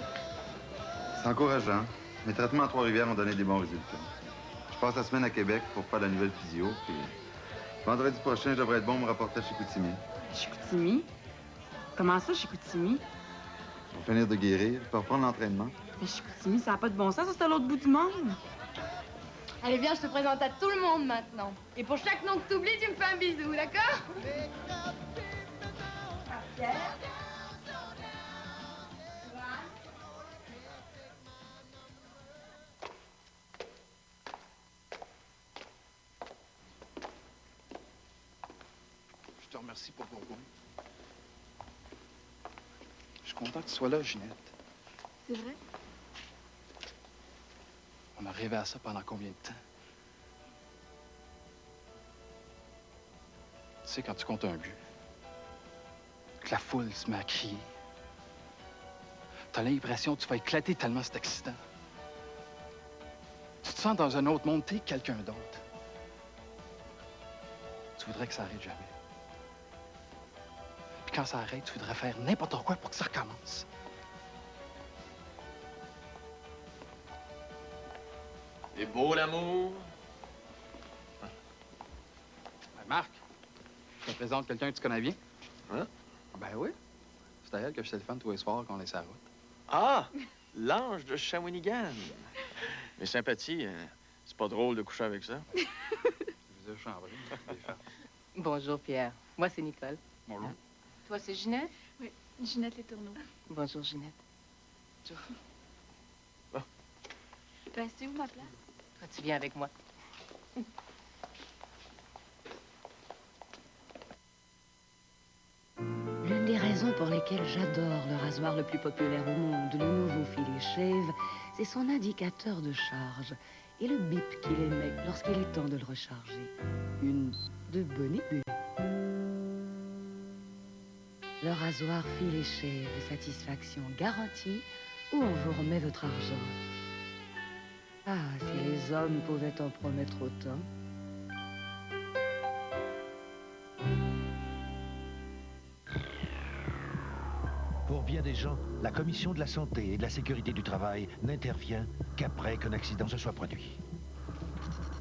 C'est encourageant. Mes traitements à Trois-Rivières ont donné des bons résultats. Je passe la semaine à Québec pour faire la nouvelle physio, puis vendredi prochain, je devrais être bon pour me rapporter à Chicoutimi. Chicoutimi? Comment ça, Chicoutimi? Pour finir de guérir, pour reprendre l'entraînement. Mais Chicoutimi, ça n'a pas de bon sens, ça, c'est à l'autre bout du monde. Allez, viens, je te présente à tout le monde maintenant. Et pour chaque nom que t'oublies, tu me fais un bisou, d'accord? Pierre. Je te remercie pour Bourgoin. Je suis content que tu sois là, Ginette. C'est vrai? On a rêvé à ça pendant combien de temps? Tu sais, quand tu comptes un but, que la foule se met à crier, t'as l'impression que tu vas éclater tellement c'est excitant. Tu te sens dans un autre monde, t'es quelqu'un d'autre. Tu voudrais que ça arrête jamais. Puis quand ça arrête, tu voudrais faire n'importe quoi pour que ça recommence. C'est beau, l'amour. Marc, je te présente quelqu'un que tu connais bien. Hein? Ben oui. C'est à elle que je téléphone tous les soirs qu'on est sur la route. Ah! L'ange de Shawinigan. Mes sympathies, c'est pas drôle de coucher avec ça. Je vous ai chambré, les femmes. Bonjour, Pierre. Moi, c'est Nicole. Bonjour. Toi, c'est Ginette? Oui, Ginette Les Tourneaux. Bonjour, Ginette. Ben, c'est où ma place? Toi, tu viens avec moi. L'une des raisons pour lesquelles j'adore le rasoir le plus populaire au monde, le nouveau Filet Shave, c'est son indicateur de charge et le bip qu'il émet lorsqu'il est temps de le recharger. Une de bonne idée. Le rasoir Filet Shave, satisfaction garantie, ou on vous remet votre argent. Ah, si les hommes pouvaient en promettre autant. Pour bien des gens, la Commission de la santé et de la sécurité du travail n'intervient qu'après qu'un accident se soit produit.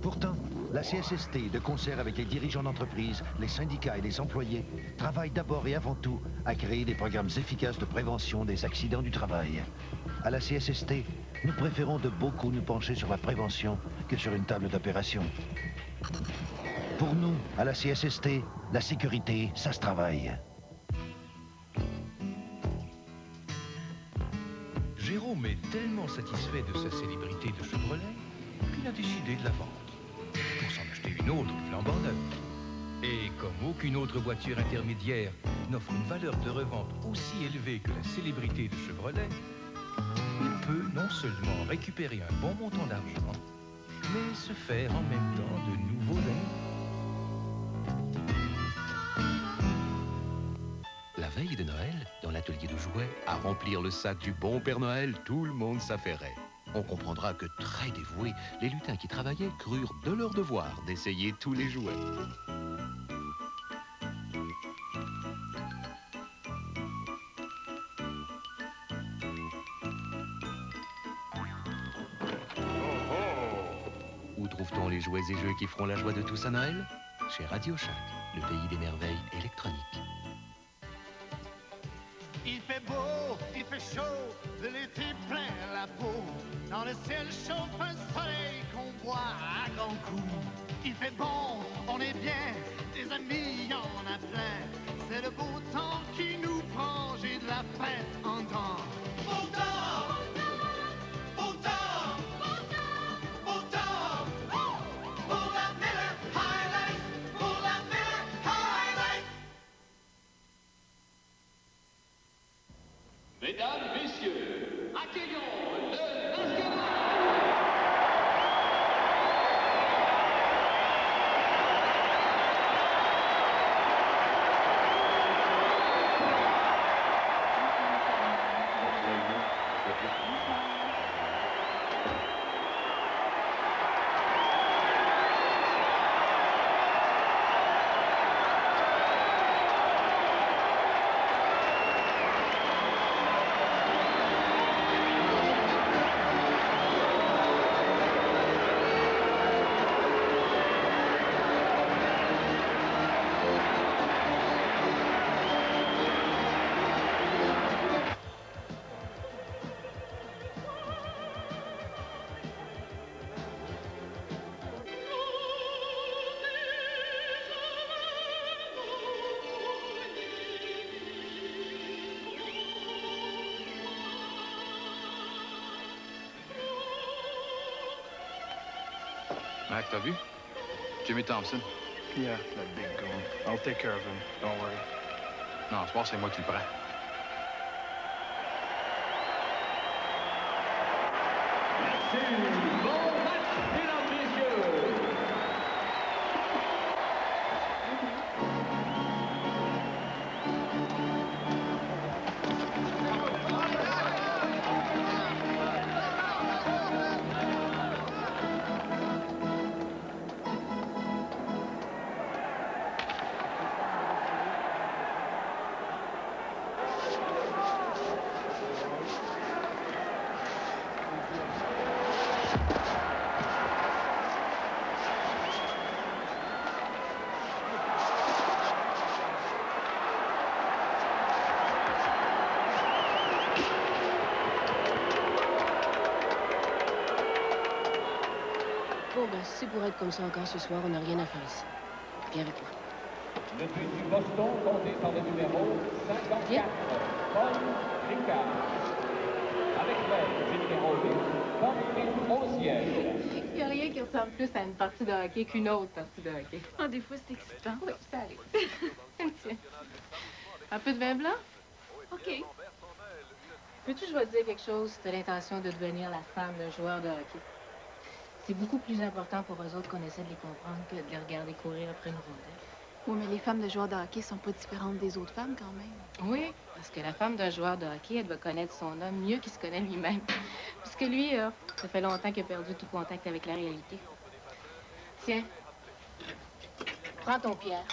Pourtant, la CSST, de concert avec les dirigeants d'entreprise, les syndicats et les employés, travaille d'abord et avant tout à créer des programmes efficaces de prévention des accidents du travail. À la CSST, nous préférons de beaucoup nous pencher sur la prévention que sur une table d'opération. Pour nous, à la CSST, la sécurité, ça se travaille. Jérôme est tellement satisfait de sa célébrité de Chevrolet qu'il a décidé de la vendre pour s'en acheter une autre flambant neuve. Et comme aucune autre voiture intermédiaire n'offre une valeur de revente aussi élevée que la célébrité de Chevrolet, il peut non seulement récupérer un bon montant d'argent, mais se faire en même temps de nouveaux amis. La veille de Noël, dans l'atelier de jouets, à remplir le sac du bon Père Noël, tout le monde s'affairait. On comprendra que, très dévoués, les lutins qui travaillaient crurent de leur devoir d'essayer tous les jouets. Où trouve-t-on les jouets et jeux qui feront la joie de tous à Noël? Chez Radio Shack, le pays des merveilles électroniques. Il fait beau, il fait chaud, de l'été plein la peau. Dans le ciel chauffe un soleil qu'on boit à grands coups. Il fait bon, on est bien, des amis, y en a plein. C'est le beau temps qui nous prend, j'ai de la fête en temps. Beau temps! Beau temps! Beau temps! Pour la Miller High Life! Pour la Miller High Life! Mesdames, messieurs, accueillons le basketball! Mac, t'as vu? Jimmy Thompson. Yeah, that big goon. I'll take care of him. Don't worry. Non, ce soir, c'est moi qui le prends. Bon match, mesdames, messieurs! Bon, ben, si c'est pour être comme ça encore ce soir, on n'a rien à faire ici. Viens avec moi. Le but du Boston, compté par le numéro 54, Paul Ricard. Avec le numéro 8, Paul Osiel. Il n'y a rien qui ressemble plus à une partie de hockey qu'une autre partie de hockey. Ah, des fois, c'est excitant. Oui, ça arrive. Tiens. Un peu de vin blanc? OK. Peux-tu, je vais te dire quelque chose si tu as l'intention de devenir la femme d'un joueur de hockey? C'est beaucoup plus important pour eux autres qu'on essaie de les comprendre que de les regarder courir après une rondelle. Oui, mais les femmes de joueurs de hockey sont pas différentes des autres femmes, quand même. Oui, parce que la femme d'un joueur de hockey, elle doit connaître son homme mieux qu'il se connaît lui-même. Parce que lui, ça fait longtemps qu'il a perdu tout contact avec la réalité. Tiens, prends ton Pierre.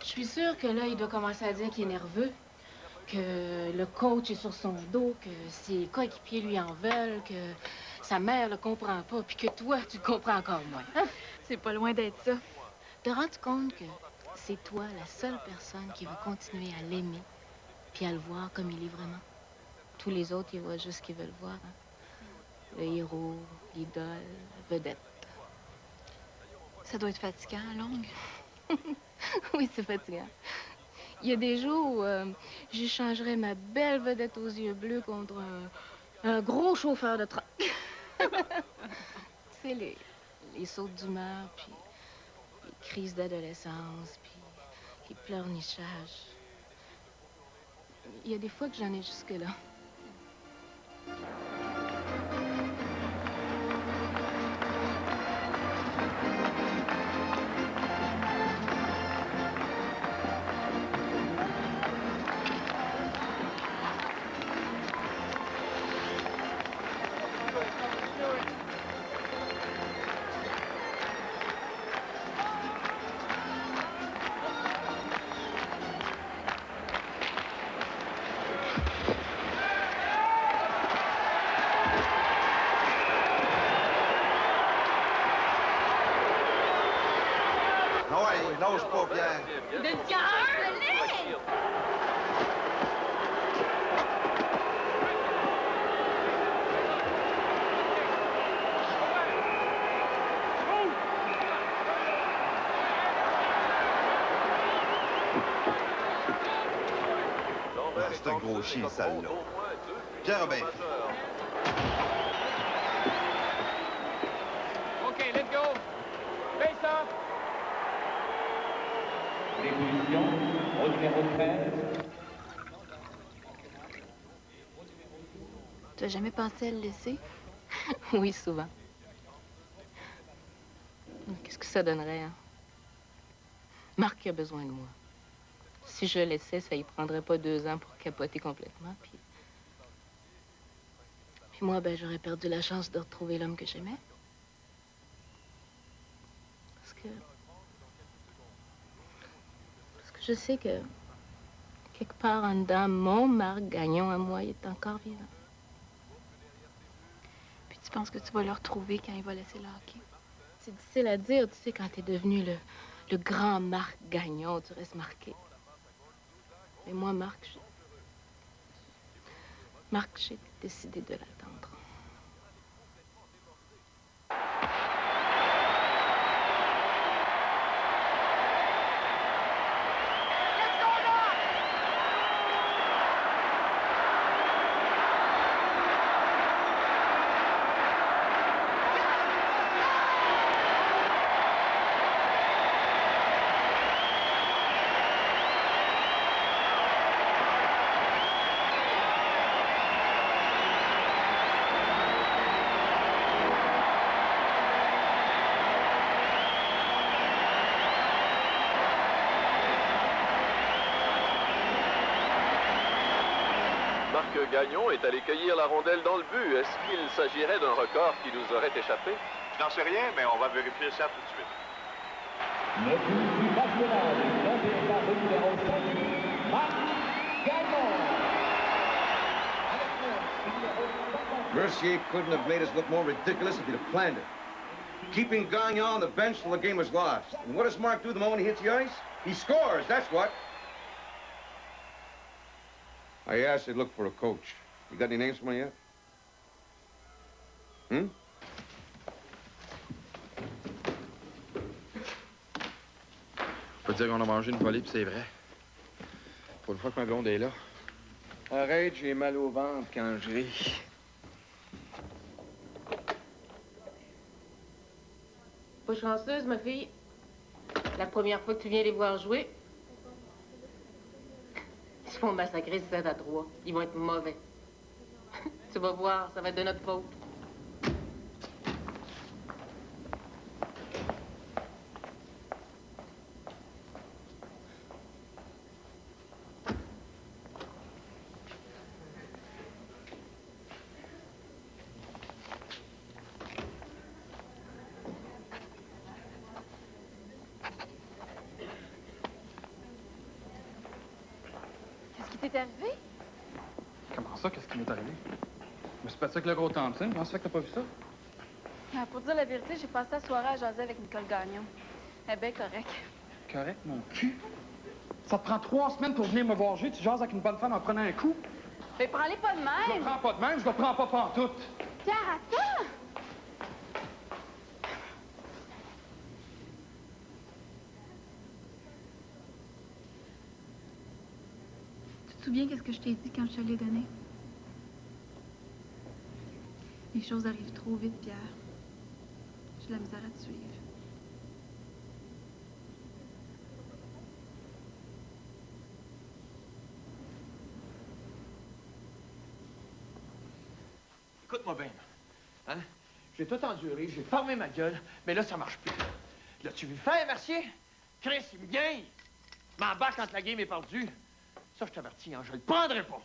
Je suis sûre que là, il doit commencer à dire qu'il est nerveux, que le coach est sur son dos, que ses coéquipiers lui en veulent, que sa mère le comprend pas, puis que toi, tu le comprends encore moins. Hein? C'est pas loin d'être ça. Te rends compte que c'est toi la seule personne qui va continuer à l'aimer, puis à le voir comme il est vraiment? Tous les autres, ils voient juste ce qu'ils veulent voir. Hein? Le héros, l'idole, la vedette. Ça doit être fatigant, longue. Oui, c'est fatigant. Il y a des jours où j'échangerais ma belle vedette aux yeux bleus contre un gros chauffeur de truck. Tu sais, les sautes d'humeur, puis les crises d'adolescence, puis les pleurnichages. Il y a des fois que j'en ai jusque-là. Nage pas, Pierre. De cœur, allez! C'est un gros chien, sale, là. Pierre Robin. OK, let's go. Face off. Dévolution au numéro 13. Tu as jamais pensé à le laisser? Oui, souvent. Qu'est-ce que ça donnerait, hein? Marc a besoin de moi. Si je le laissais, ça y prendrait pas 2 ans pour capoter complètement, puis moi, ben, j'aurais perdu la chance de retrouver l'homme que j'aimais. Parce que je sais que quelque part en dedans, mon Marc Gagnon à moi, il est encore vivant. Puis tu penses que tu vas le retrouver quand il va laisser le hockey? C'est difficile à dire, tu sais, quand t'es devenu le grand Marc Gagnon, tu restes marqué. Mais moi, Marc, j'ai décidé de l'attendre. Gagnon est allé cueillir la rondelle dans le but. Est-ce qu'il s'agirait d'un record qui nous aurait échappé? Je n'en sais rien, mais on va vérifier ça tout de suite. Le but du national est donné par le numéro 5, Marc Gagnon. Mercier couldn't have made us look more ridiculous if he'd have planned it. Keeping Gagnon on the bench till the game was lost. And what does Mark do the moment he hits the ice? He scores, that's what. I asked you to look for a coach. You got any names for me yet? On peut dire qu'on a mangé une volée, puis c'est vrai. Pour une fois que ma blonde est là. Arrête, j'ai mal au ventre quand je ris. Pas chanceuse, ma fille. La première fois que tu viens les voir jouer, ils se font massacrer 7-3. Ils vont être mauvais. Tu vas voir, ça va être de notre faute. Qu'est-ce qui t'est arrivé? Comment ça, qu'est-ce qui m'est arrivé? Mais c'est pas ça que le gros Thompson. Comment ça fait que t'as pas vu ça? Ah, pour dire la vérité, j'ai passé la soirée à jaser avec Nicole Gagnon. Elle est bien correcte. Correct, mon cul? Ça te prend 3 semaines pour venir me voir jouer. Tu jases avec une bonne femme en prenant un coup? Mais prends-les pas de même! Je le prends pas de même, je le prends pas pantoute. Pierre, attends! Tu te souviens qu'est-ce que je t'ai dit quand je te l'ai donné? Les choses arrivent trop vite, Pierre. J'ai de la misère à te suivre. Écoute-moi bien. Hein? J'ai tout enduré, j'ai fermé ma gueule, mais là, ça marche plus. L'as-tu vu faire, Mercier? Chris, il me gagne. M'embarque quand la game est perdue. Ça, je t'avertis, hein, je le prendrai pas.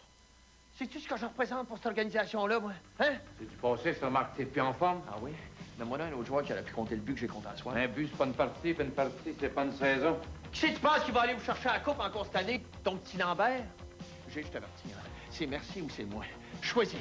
Sais-tu ce que je représente pour cette organisation-là, moi? Hein? C'est du passé, ça, Marc. T'es plus en forme? Ah oui? Donne-moi un autre joueur qui aurait pu compter le but que j'ai compté à soir. Un but, c'est pas une partie, puis une partie, c'est pas une saison. Qui c'est que tu penses qu'il va aller vous chercher la coupe encore cette année, ton petit Lambert? Je t'avertis, hein. C'est Mercier ou c'est moi. Choisis.